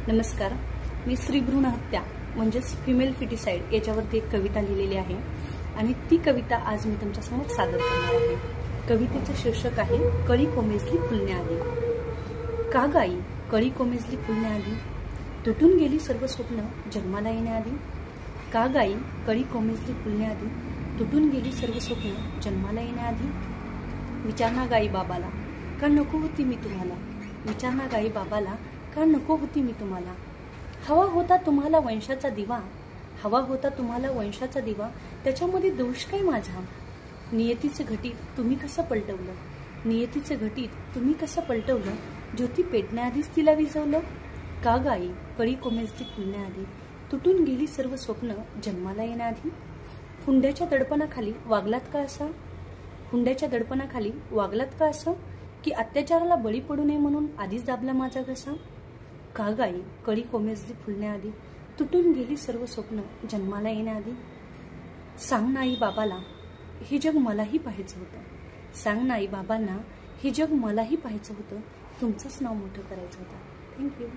नमस्कार, मी स्त्री भ्रूण हत्या म्हणजेच फिमेल फिटिसाइड याच्यावरती एक कविता लिहिलेली आहे आणि ती कविता आज मी तुमच्यासमोर सादर करणार आहे। कवितेचं शीर्षक आहे कळी कोमेजली फुलण्याआधी। का गाई कळी कोमेजली फुलण्याआधी, तुटून गेली सर्व स्वप्न जन्माला येण्याआधी। का गाई कळी कोमेजली फुलण्याआधी, तुटून गेली सर्व स्वप्न जन्माला येण्याआधी। विचारणा गाई बाबाला का नको होती मी तुम्हाला, विचारणा गाई बाबाला का नको होती मी तुम्हाला। हवा होता तुम्हाला वंशाचा दिवा, हवा होता तुम्हाला वंशाचा दिवा, त्याच्यामध्ये दोष काय माझा। नियतीचे घटीत तुम्ही कसं पलटवलं, नियतीचे घटीत तुम्ही कसं पलटवलं, ज्योती पेटण्याआधीच तिला विझवलं। का गाई कळी कोमेजली फुलण्याआधी, तुटून गेली सर्व स्वप्न जन्माला येण्याआधी। हुंड्याच्या दडपणाखाली वागलात का असा, हुंड्याच्या दडपणाखाली वागलात का असं, की अत्याचाराला बळी पडू नये म्हणून आधीच दाबला माझा घसा। का गाई कळी कोमेजली फुलण्याआधी, तुटून गेली सर्व स्वप्न जन्माला येण्याआधी। सांग ना आई बाबाला हे जग मलाही पाहायचं होतं, सांग ना आई बाबांना हे जग मलाही पाहायचं होतं, तुमचंच नाव मोठं करायचं होतं। थँक्यू।